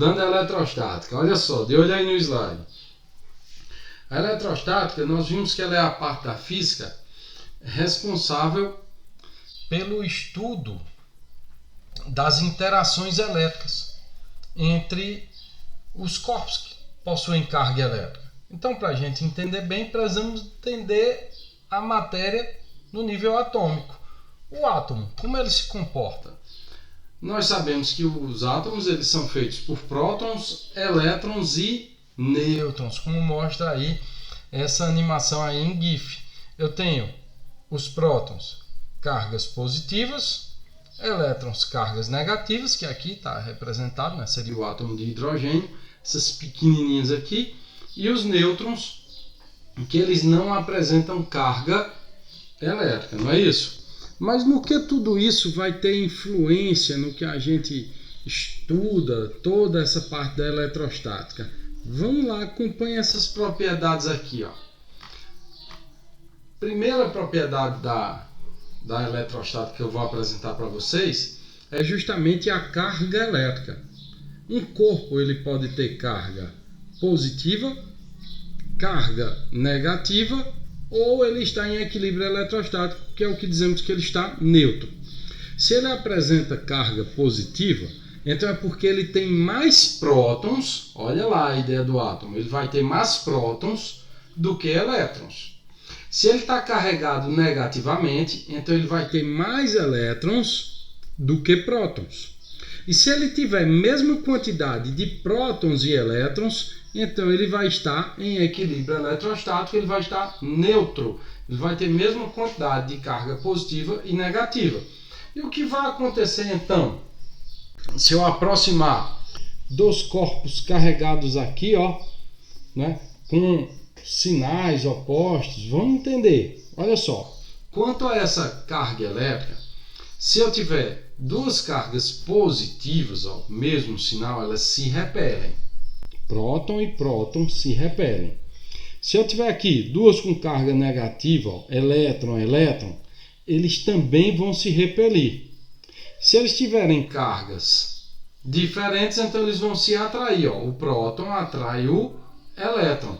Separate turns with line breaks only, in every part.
Dando a eletrostática, olha só, de olho aí no slide. A eletrostática, nós vimos que ela é a parte da física responsável pelo estudo das interações elétricas entre os corpos que possuem carga elétrica. Então, para a gente entender bem, precisamos entender a matéria no nível atômico. O átomo, como ele se comporta? Nós sabemos que os átomos eles são feitos por prótons, elétrons e nêutrons, como mostra aí essa animação aí em GIF. Eu tenho os prótons, cargas positivas, elétrons, cargas negativas, que aqui está representado, né? Seria o átomo de hidrogênio, essas pequenininhas aqui, e os nêutrons, que eles não apresentam carga elétrica, não é isso? Mas no que tudo isso vai ter influência no que a gente estuda, toda essa parte da eletrostática? Vamos lá, acompanhe essas propriedades aqui, ó. Primeira propriedade da eletrostática que eu vou apresentar para vocês é justamente a carga elétrica. Um corpo ele pode ter carga positiva, carga negativa, ou ele está em equilíbrio eletrostático, que é o que dizemos que ele está neutro. Se ele apresenta carga positiva, então é porque ele tem mais prótons, olha lá a ideia do átomo, ele vai ter mais prótons do que elétrons. Se ele está carregado negativamente, então ele vai ter mais elétrons do que prótons. E se ele tiver a mesma quantidade de prótons e elétrons, então ele vai estar em equilíbrio eletrostático, ele vai estar neutro. Ele vai ter a mesma quantidade de carga positiva e negativa. E o que vai acontecer então? Se eu aproximar dos corpos carregados aqui, ó, né, com sinais opostos, vamos entender. Olha só, quanto a essa carga elétrica, se eu tiver duas cargas positivas, ó, mesmo sinal, elas se repelem. Próton e próton se repelem. Se eu tiver aqui duas com carga negativa, ó, elétron, elétron, eles também vão se repelir. Se eles tiverem cargas diferentes, então eles vão se atrair. Ó. O próton atrai o elétron.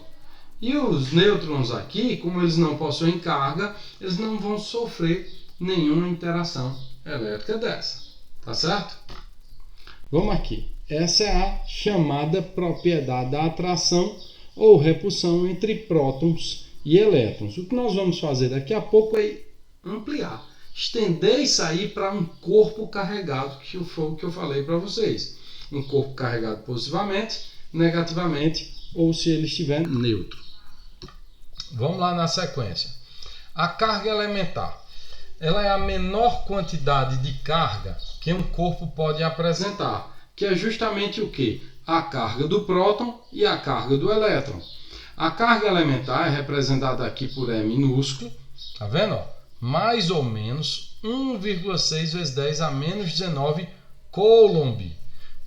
E os nêutrons aqui, como eles não possuem carga, eles não vão sofrer nenhuma interação elétrica dessa. Tá certo? Vamos aqui. Essa é a chamada propriedade da atração ou repulsão entre prótons e elétrons. O que nós vamos fazer daqui a pouco é ampliar, estender isso aí para um corpo carregado, que foi o que eu falei para vocês. Um corpo carregado positivamente, negativamente, ou se ele estiver neutro. Vamos lá na sequência. A carga elementar. Ela é a menor quantidade de carga que um corpo pode apresentar, que é justamente o que? A carga do próton e a carga do elétron. A carga elementar é representada aqui por E minúsculo, tá vendo? Mais ou menos 1,6 vezes 10 a menos 19 coulomb.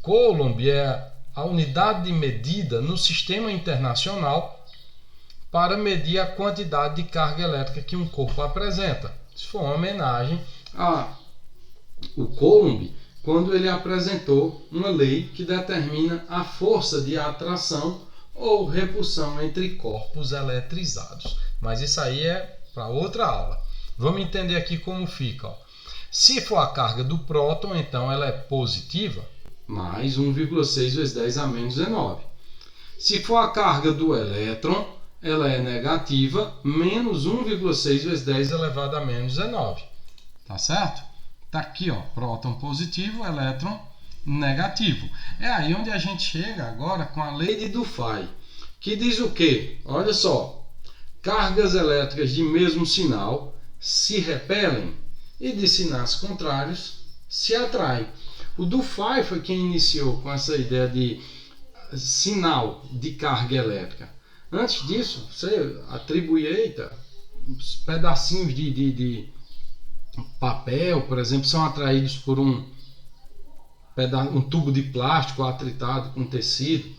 Coulomb é a unidade de medida no sistema internacional para medir a quantidade de carga elétrica que um corpo apresenta. Isso foi uma homenagem ao Coulomb, quando ele apresentou uma lei que determina a força de atração ou repulsão entre corpos eletrizados. Mas isso aí é para outra aula. Vamos entender aqui como fica. Ó. Se for a carga do próton, então ela é positiva, mais 1,6 vezes 10 a menos 19. Se for a carga do elétron, ela é negativa, menos 1,6 vezes 10 elevado a menos 19. Tá certo? Tá aqui, ó, próton positivo, elétron negativo. É aí onde a gente chega agora com a lei de Dufay, que diz o quê? Olha só, cargas elétricas de mesmo sinal se repelem e de sinais contrários se atraem. O Dufay foi quem iniciou com essa ideia de sinal de carga elétrica. Antes disso, você atribuía uns pedacinhos de papel, por exemplo, são atraídos por um tubo de plástico atritado com tecido.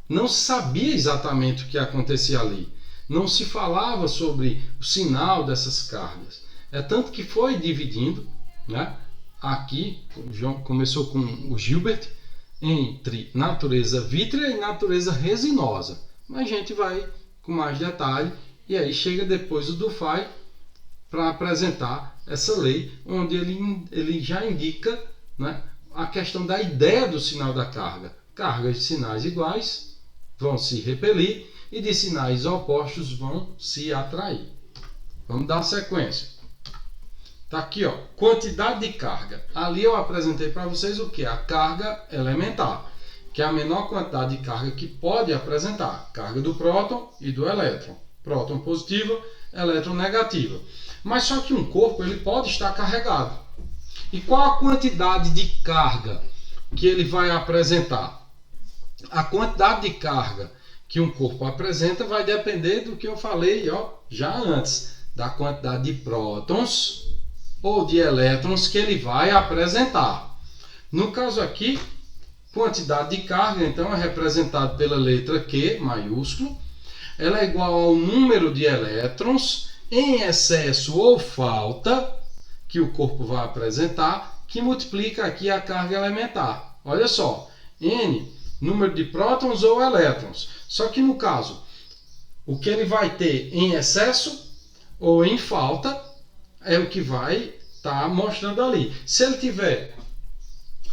Não se sabia exatamente o que acontecia ali. Não se falava sobre o sinal dessas cargas. É tanto que foi dividindo, né? Aqui, o João começou com o Gilbert, entre natureza vítrea e natureza resinosa. Mas a gente vai com mais detalhe e aí chega depois o Dufay para apresentar essa lei, onde ele já indica, né, a questão da ideia do sinal da carga. Cargas de sinais iguais vão se repelir e de sinais opostos vão se atrair. Vamos dar sequência. Está aqui, ó, quantidade de carga. Ali eu apresentei para vocês o que? A carga elementar, que é a menor quantidade de carga que pode apresentar. Carga do próton e do elétron. Próton positiva, elétron negativa. Mas só que um corpo ele pode estar carregado. E qual a quantidade de carga que ele vai apresentar? A quantidade de carga que um corpo apresenta vai depender do que eu falei, ó, já antes, da quantidade de prótons ou de elétrons que ele vai apresentar. No caso aqui, quantidade de carga, então, é representado pela letra Q, maiúsculo. Ela é igual ao número de elétrons em excesso ou falta que o corpo vai apresentar, que multiplica aqui a carga elementar. Olha só, N, número de prótons ou elétrons. Só que no caso, o que ele vai ter em excesso ou em falta é o que vai estar mostrando ali. Se ele tiver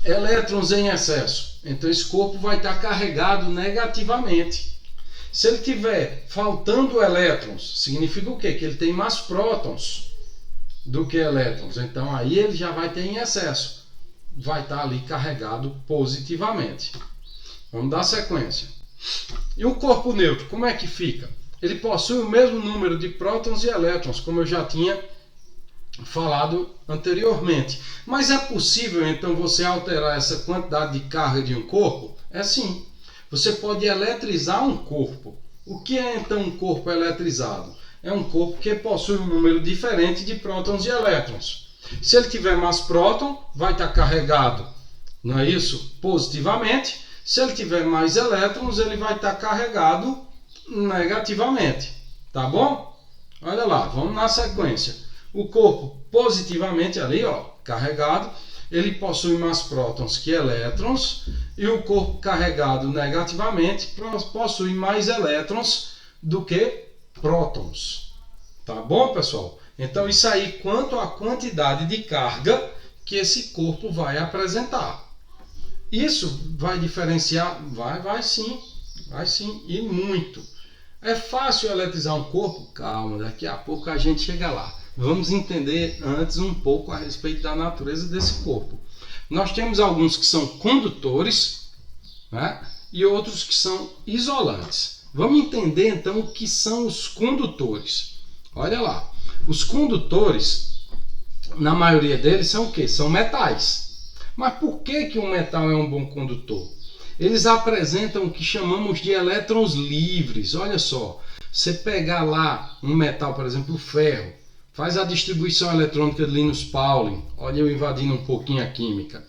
elétrons em excesso, então esse corpo vai estar carregado negativamente. Se ele tiver faltando elétrons, significa o quê? Que ele tem mais prótons do que elétrons. Então aí ele já vai ter em excesso. Vai estar ali carregado positivamente. Vamos dar sequência. E o corpo neutro, como é que fica? Ele possui o mesmo número de prótons e elétrons, como eu já tinha falado anteriormente. Mas é possível então você alterar essa quantidade de carga de um corpo? É sim. Você pode eletrizar um corpo. O que é então um corpo eletrizado? É um corpo que possui um número diferente de prótons e elétrons. Se ele tiver mais próton, vai estar carregado, não é isso? Positivamente. Se ele tiver mais elétrons, ele vai estar carregado negativamente. Tá bom? Olha lá, vamos na sequência. O corpo positivamente ali, ó, carregado, ele possui mais prótons que elétrons, e o corpo carregado negativamente possui mais elétrons do que prótons. Tá bom, pessoal? Então isso aí quanto à quantidade de carga que esse corpo vai apresentar. Isso vai diferenciar? Vai sim, e muito. É fácil eletrizar um corpo? Calma, daqui a pouco a gente chega lá. Vamos entender antes um pouco a respeito da natureza desse corpo. Nós temos alguns que são condutores, né, e outros que são isolantes. Vamos entender então o que são os condutores. Olha lá, os condutores, na maioria deles, são o quê? São metais. Mas por que um metal é um bom condutor? Eles apresentam o que chamamos de elétrons livres. Olha só, você pegar lá um metal, por exemplo, o ferro, faz a distribuição eletrônica de Linus Pauling. Olha eu invadindo um pouquinho a química.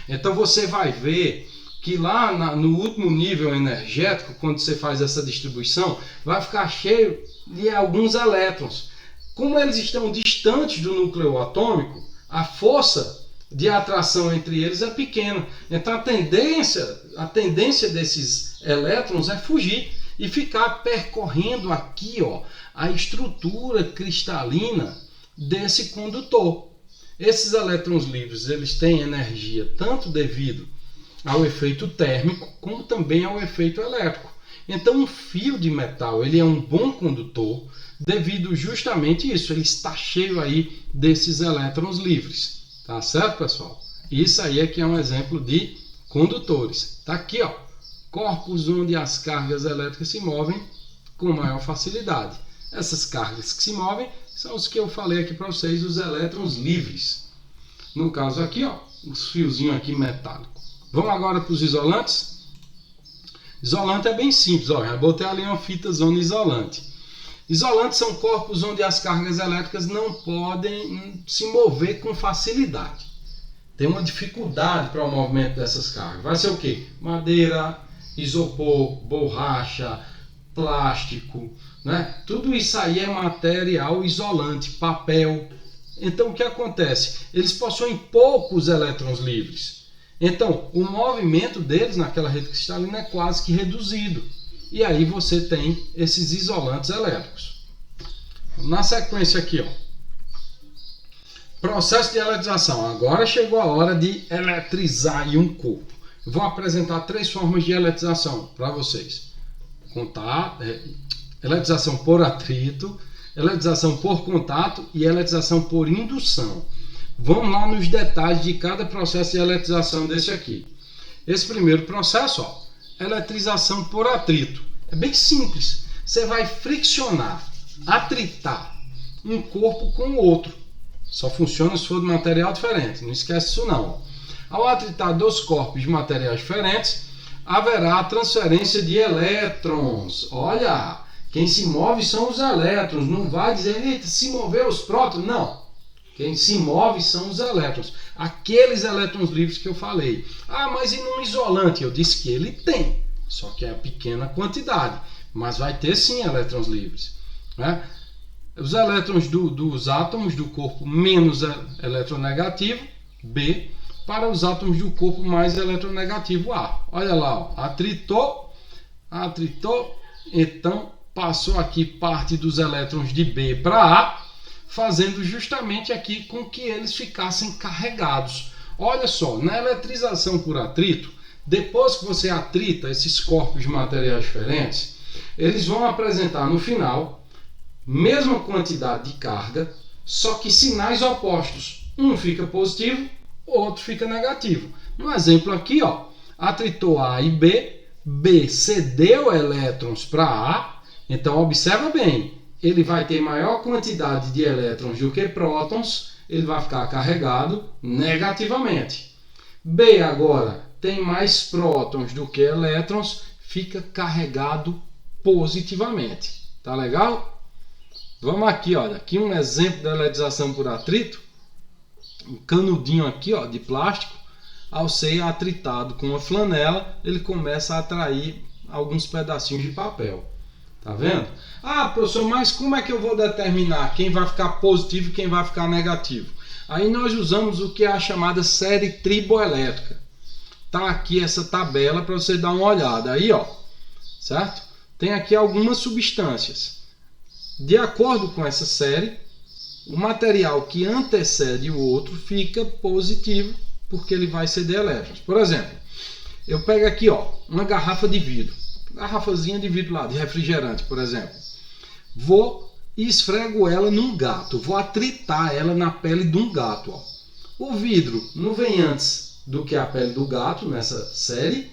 Então você vai ver que lá no último nível energético, quando você faz essa distribuição, vai ficar cheio de alguns elétrons. Como eles estão distantes do núcleo atômico, a força de atração entre eles é pequena. Então a tendência desses elétrons é fugir e ficar percorrendo aqui, ó, a estrutura cristalina desse condutor. Esses elétrons livres, eles têm energia tanto devido ao efeito térmico como também ao efeito elétrico. Então um fio de metal, ele é um bom condutor devido justamente a isso, ele está cheio aí desses elétrons livres. Tá certo, pessoal? Isso aí é que é um exemplo de condutores. Tá aqui, ó, corpos onde as cargas elétricas se movem com maior facilidade. Essas cargas que se movem são os que eu falei aqui para vocês, os elétrons livres. No caso aqui, ó, os fiozinhos aqui metálicos. Vamos agora para os isolantes? Isolante é bem simples, ó, já botei ali uma fita zona isolante. Isolantes são corpos onde as cargas elétricas não podem se mover com facilidade. Tem uma dificuldade para o movimento dessas cargas. Vai ser o quê? Madeira, isopor, borracha, plástico, né? Tudo isso aí é material isolante, papel. Então o que acontece? Eles possuem poucos elétrons livres. Então, o movimento deles naquela rede cristalina é quase que reduzido. E aí você tem esses isolantes elétricos. Na sequência aqui, ó, processo de eletrização. Agora chegou a hora de eletrizar aí um corpo. Eu vou apresentar 3 formas de eletrização para vocês. Eletrização por atrito, eletrização por contato e eletrização por indução. Vamos lá nos detalhes de cada processo de eletrização desse aqui. Esse primeiro processo, ó, eletrização por atrito. É bem simples. Você vai friccionar, atritar um corpo com o outro. Só funciona se for de material diferente. Não esquece isso não. Ao atritar 2 corpos de materiais diferentes, haverá a transferência de elétrons. Olha, quem se move são os elétrons. Não vai dizer, eita, se moveu os prótons. Não. Quem se move são os elétrons. Aqueles elétrons livres que eu falei. Ah, mas e num isolante? Eu disse que ele tem. Só que é a pequena quantidade. Mas vai ter sim elétrons livres. Né? Os elétrons dos átomos do corpo menos eletronegativo, B, para os átomos do corpo mais eletronegativo, A. Olha lá, ó, atritou, então passou aqui parte dos elétrons de B para A, fazendo justamente aqui com que eles ficassem carregados. Olha só, na eletrização por atrito, depois que você atrita esses corpos de materiais diferentes, eles vão apresentar no final mesma quantidade de carga, só que sinais opostos. Um fica positivo, o outro fica negativo. No exemplo aqui, ó, atritou A e B, B cedeu elétrons para A, então observa bem, ele vai ter maior quantidade de elétrons do que prótons, ele vai ficar carregado negativamente. B agora tem mais prótons do que elétrons, fica carregado positivamente. Tá legal? Vamos aqui, olha, aqui um exemplo da eletrização por atrito. Um canudinho aqui, ó, de plástico, ao ser atritado com uma flanela, ele começa a atrair alguns pedacinhos de papel. Tá vendo? Ah, professor, mas como é que eu vou determinar quem vai ficar positivo e quem vai ficar negativo? Aí nós usamos o que é a chamada série triboelétrica. Tá aqui essa tabela para você dar uma olhada. Aí, ó, certo? Tem aqui algumas substâncias. De acordo com essa série, o material que antecede o outro fica positivo, porque ele vai ceder elétrons. Por exemplo, eu pego aqui, ó, uma garrafa de vidro. Garrafazinha de vidro lá, de refrigerante, por exemplo. Vou e esfrego ela num gato. Vou atritar ela na pele de um gato. Ó. O vidro não vem antes do que a pele do gato nessa série.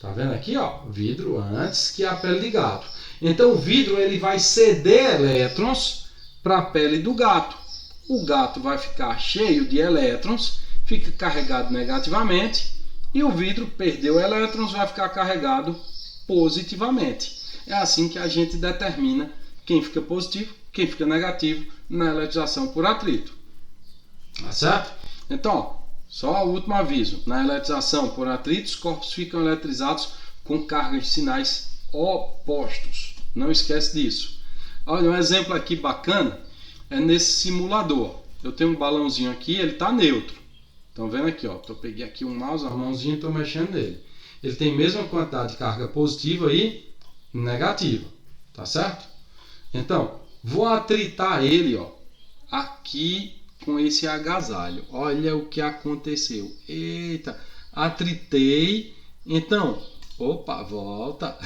Tá vendo aqui, ó? Vidro antes que a pele de gato. Então o vidro ele vai ceder elétrons para a pele do gato. O gato vai ficar cheio de elétrons, fica carregado negativamente, e o vidro perdeu elétrons, vai ficar carregado positivamente. É assim que a gente determina quem fica positivo, quem fica negativo na eletrização por atrito. Tá certo? Então, só o último aviso. Na eletrização por atrito, os corpos ficam eletrizados com cargas de sinais opostos. Não esquece disso. Olha, um exemplo aqui bacana é nesse simulador. Eu tenho um balãozinho aqui, ele está neutro. Estão vendo aqui, ó? Eu peguei aqui um mouse, a mãozinha e estou mexendo nele. Ele tem a mesma quantidade de carga positiva e negativa. Tá certo? Então, vou atritar ele, ó, aqui com esse agasalho. Olha o que aconteceu. Eita, atritei. Então, opa, volta.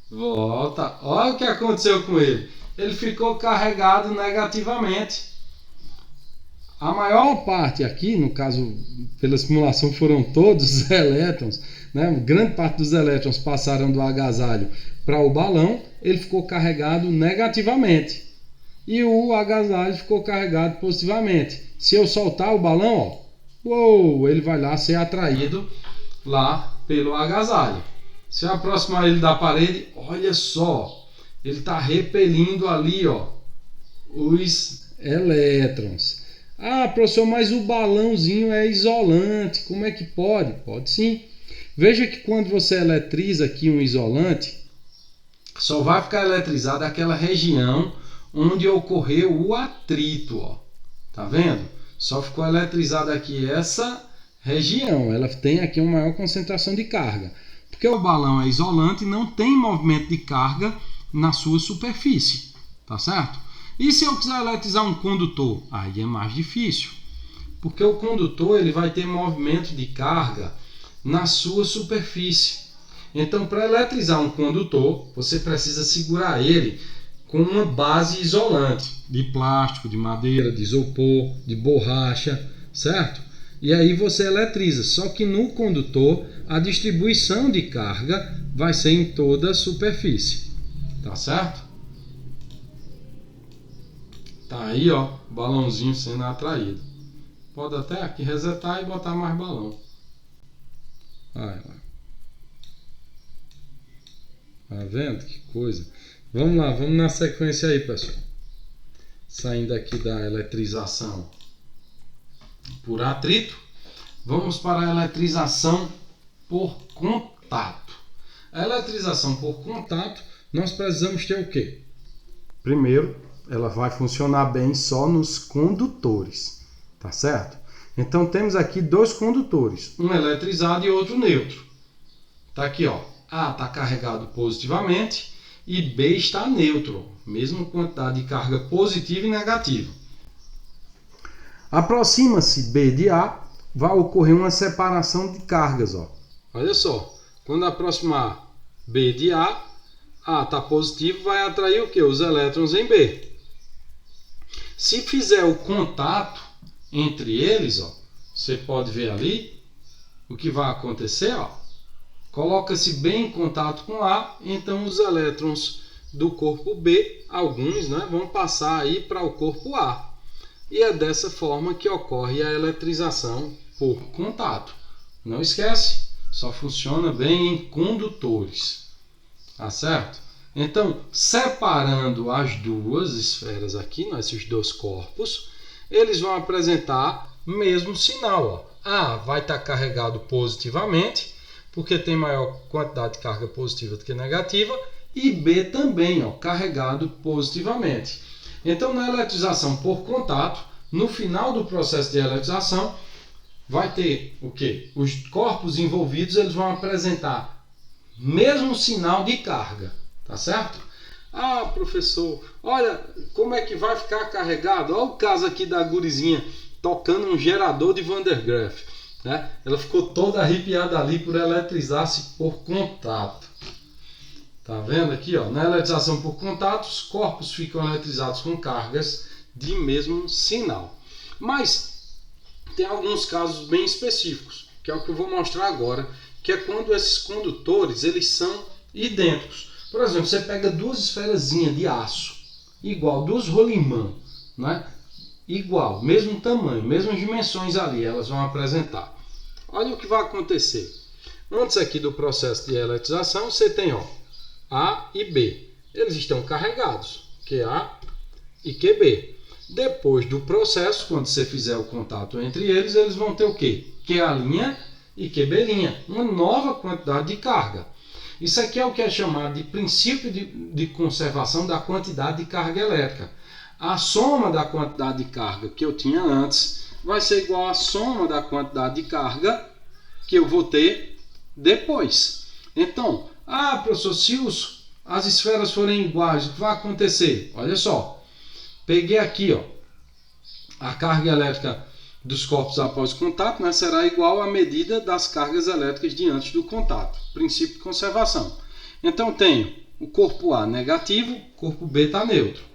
Volta. Olha o que aconteceu com ele. Ele ficou carregado negativamente. A maior parte aqui, no caso, pela simulação, foram todos os elétrons, né? Grande parte dos elétrons passaram do agasalho para o balão, ele ficou carregado negativamente. E o agasalho ficou carregado positivamente. Se eu soltar o balão, ó, uou, ele vai lá ser atraído lá pelo agasalho. Se eu aproximar ele da parede, olha só, ele está repelindo ali, ó, os elétrons. Ah, professor, mas o balãozinho é isolante, como é que pode? Pode sim. Veja que quando você eletriza aqui um isolante, só vai ficar eletrizada aquela região onde ocorreu o atrito, ó. Tá vendo? Só ficou eletrizada aqui essa região, ela tem aqui uma maior concentração de carga, porque o balão é isolante e não tem movimento de carga na sua superfície, tá certo? E se eu quiser eletrizar um condutor? Aí é mais difícil, porque o condutor ele vai ter movimento de carga na sua superfície. Então, para eletrizar um condutor, você precisa segurar ele com uma base isolante, de plástico, de madeira, de isopor, de borracha, certo? E aí você eletriza, só que no condutor a distribuição de carga vai ser em toda a superfície, tá certo? Tá aí, ó, o balãozinho sendo atraído. Pode até aqui resetar e botar mais balão. Vai lá. Tá vendo que coisa? Vamos lá, vamos na sequência aí, pessoal. Saindo aqui da eletrização por atrito, vamos para a eletrização por contato. A eletrização por contato, nós precisamos ter o quê? Primeiro, ela vai funcionar bem só nos condutores, tá certo? Então temos aqui dois condutores, um eletrizado e outro neutro. Tá aqui, ó. A está carregado positivamente e B está neutro, mesma quantidade de carga positiva e negativa. Aproxima-se B de A, vai ocorrer uma separação de cargas, ó. Olha só, quando aproximar B de A está positivo, vai atrair o quê? Os elétrons em B. Se fizer o contato entre eles, ó, você pode ver ali o que vai acontecer, ó. Coloca-se B em contato com A, então os elétrons do corpo B, alguns, né, vão passar aí para o corpo A. E é dessa forma que ocorre a eletrização por contato. Não esquece, só funciona bem em condutores. Tá certo? Então, separando as duas esferas aqui, esses dois corpos, eles vão apresentar o mesmo sinal. Ó. A vai estar carregado positivamente, porque tem maior quantidade de carga positiva do que negativa, e B também, ó, carregado positivamente. Então, na eletrização por contato, no final do processo de eletrização, vai ter o quê? Os corpos envolvidos eles vão apresentar mesmo sinal de carga, tá certo? Ah, professor, olha como é que vai ficar carregado. Olha o caso aqui da gurizinha tocando um gerador de Van der Graaf. Né? Ela ficou toda arrepiada ali por eletrizar-se por contato. Tá vendo aqui, ó? Na eletrização por contato, os corpos ficam eletrizados com cargas de mesmo sinal. Mas tem alguns casos bem específicos, que é o que eu vou mostrar agora, que é quando esses condutores eles são idênticos. Por exemplo, você pega duas esferazinhas de aço, igual, duas rolimã, né? Igual, mesmo tamanho, mesmas dimensões ali, elas vão apresentar. Olha o que vai acontecer. Antes aqui do processo de eletrização, você tem, ó, A e B. Eles estão carregados, QA e QB. Depois do processo, quando você fizer o contato entre eles, eles vão ter o quê? QA' e QB', uma nova quantidade de carga. Isso aqui é o que é chamado de princípio de conservação da quantidade de carga elétrica. A soma da quantidade de carga que eu tinha antes vai ser igual à soma da quantidade de carga que eu vou ter depois. Então, professor, se as esferas forem iguais, o que vai acontecer? Olha só, peguei aqui, ó, a carga elétrica dos corpos após o contato, né, será igual à medida das cargas elétricas de antes do contato. Princípio de conservação. Então, tenho o corpo A negativo, o corpo B está neutro.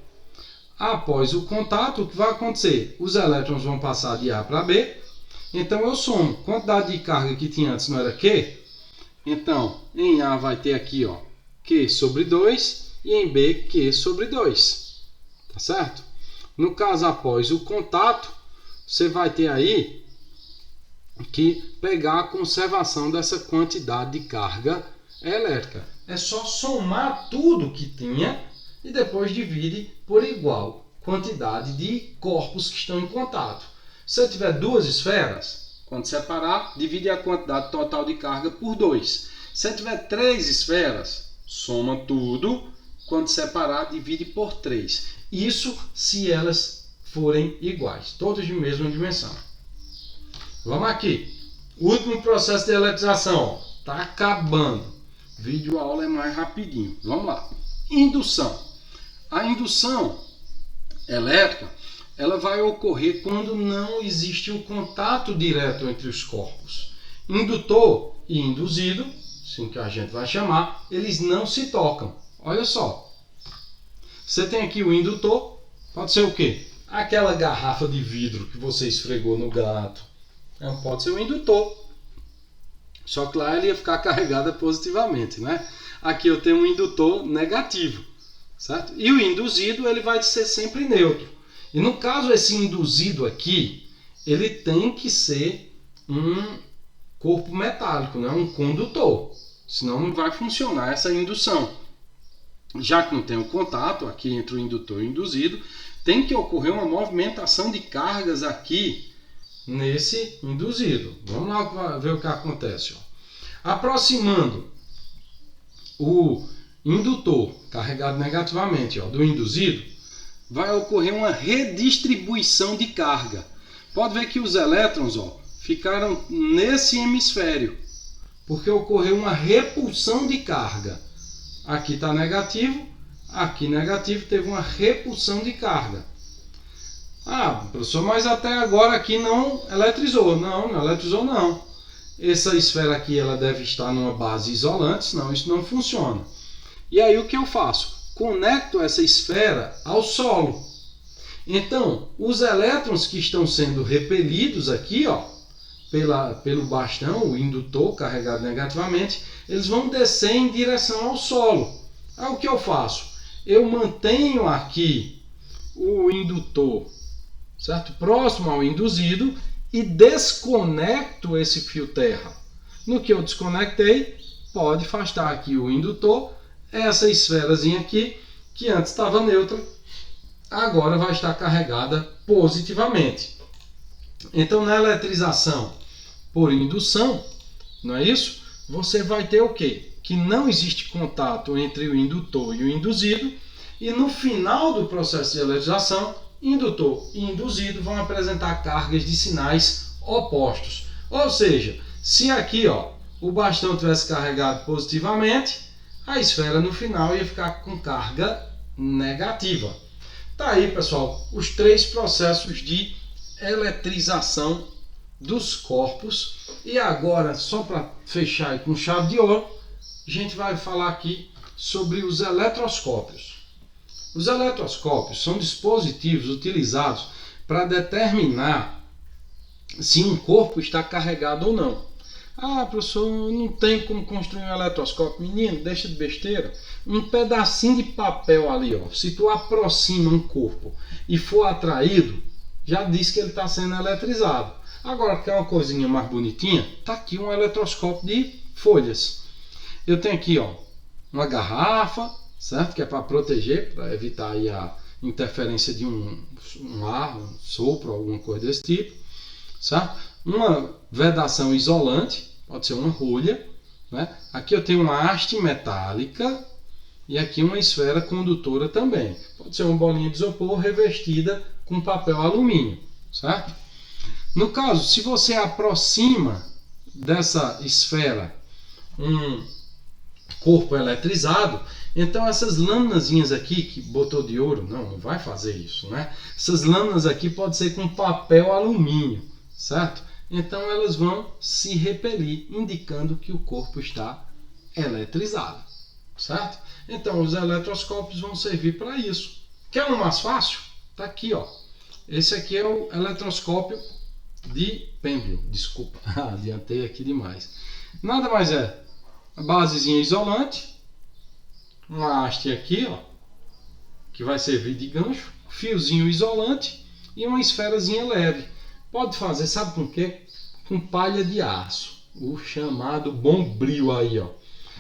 Após o contato, o que vai acontecer? Os elétrons vão passar de A para B. Então, eu somo. Quantidade de carga que tinha antes não era Q? Então, em A vai ter aqui, ó, Q sobre 2 e em B, Q sobre 2. Tá certo? No caso, após o contato, você vai ter aí que pegar a conservação dessa quantidade de carga elétrica. É só somar tudo que tinha e depois divide por igual quantidade de corpos que estão em contato. Se eu tiver duas esferas, quando separar, divide a quantidade total de carga por 2. Se eu tiver 3 esferas, soma tudo, quando separar, divide por 3. Isso se elas forem iguais, todas de mesma dimensão. Vamos aqui. Último processo de eletrização. Está acabando. Vídeo aula é mais rapidinho. Vamos lá. Indução. A indução elétrica, ela vai ocorrer quando não existe um contato direto entre os corpos. Indutor e induzido, assim que a gente vai chamar, eles não se tocam. Olha só. Você tem aqui o indutor, pode ser o quê? Aquela garrafa de vidro que você esfregou no gato. Pode ser o indutor. Só que lá ele ia ficar carregada positivamente, né? Aqui eu tenho um indutor negativo, certo? E o induzido, ele vai ser sempre neutro. E no caso, esse induzido aqui, ele tem que ser um corpo metálico, né? Um condutor. Senão não vai funcionar essa indução. Já que não tem o contato aqui entre o indutor e o induzido, tem que ocorrer uma movimentação de cargas aqui nesse induzido. Vamos lá ver o que acontece. Ó. Aproximando o indutor carregado negativamente do induzido, vai ocorrer uma redistribuição de carga. Pode ver que os elétrons ficaram nesse hemisfério, porque ocorreu uma repulsão de carga. Aqui está negativo, aqui negativo, teve uma repulsão de carga. Ah, professor, mas até agora aqui não eletrizou. Não eletrizou não. Essa esfera aqui ela deve estar numa base isolante, senão isso não funciona. E aí o que eu faço? Conecto essa esfera ao solo. Então, os elétrons que estão sendo repelidos aqui, pelo bastão, o indutor carregado negativamente, eles vão descer em direção ao solo. Aí o que eu faço? Eu mantenho aqui o indutor, certo? Próximo ao induzido e desconecto esse fio terra. No que eu desconectei, pode afastar aqui o indutor, essa esferazinha aqui, que antes estava neutra, agora vai estar carregada positivamente. Então, na eletrização por indução, não é isso? Você vai ter o quê? Que não existe contato entre o indutor e o induzido, e no final do processo de eletrização, indutor e induzido vão apresentar cargas de sinais opostos. Ou seja, se aqui o bastão tivesse carregado positivamente, a esfera no final ia ficar com carga negativa. Tá aí, pessoal, os 3 processos de eletrização dos corpos. E agora, só para fechar aí com chave de ouro, a gente vai falar aqui sobre os eletroscópios. Os eletroscópios são dispositivos utilizados para determinar se um corpo está carregado ou não. Ah, professor, não tem como construir um eletroscópio. Menino, deixa de besteira. Um pedacinho de papel ali, se tu aproxima um corpo e for atraído, já diz que ele está sendo eletrizado. Agora, quer uma coisinha mais bonitinha? Está aqui um eletroscópio de folhas. Eu tenho aqui uma garrafa, certo? Que é para proteger, para evitar aí a interferência de um ar, um sopro, alguma coisa desse tipo, certo? Uma vedação isolante, pode ser uma rolha, né? Aqui eu tenho uma haste metálica e aqui uma esfera condutora também. Pode ser uma bolinha de isopor revestida com papel alumínio, certo? No caso, se você aproxima dessa esfera um corpo eletrizado, então essas lâminazinhas aqui que botou de ouro, não vai fazer isso, né? Essas lâminas aqui pode ser com papel alumínio, certo? Então elas vão se repelir, indicando que o corpo está eletrizado, certo? Então os eletroscópios vão servir para isso. Quer um mais fácil? Tá aqui, Esse aqui é o eletroscópio de pêndulo. Desculpa, adiantei aqui demais. Nada mais é a basezinha isolante, uma haste aqui, que vai servir de gancho, fiozinho isolante e uma esferazinha leve. Pode fazer, sabe com o quê? Com palha de aço, o chamado bombril aí,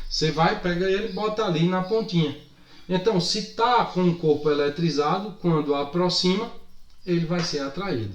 Você vai, pega ele e bota ali na pontinha. Então, se está com o corpo eletrizado, quando aproxima, ele vai ser atraído.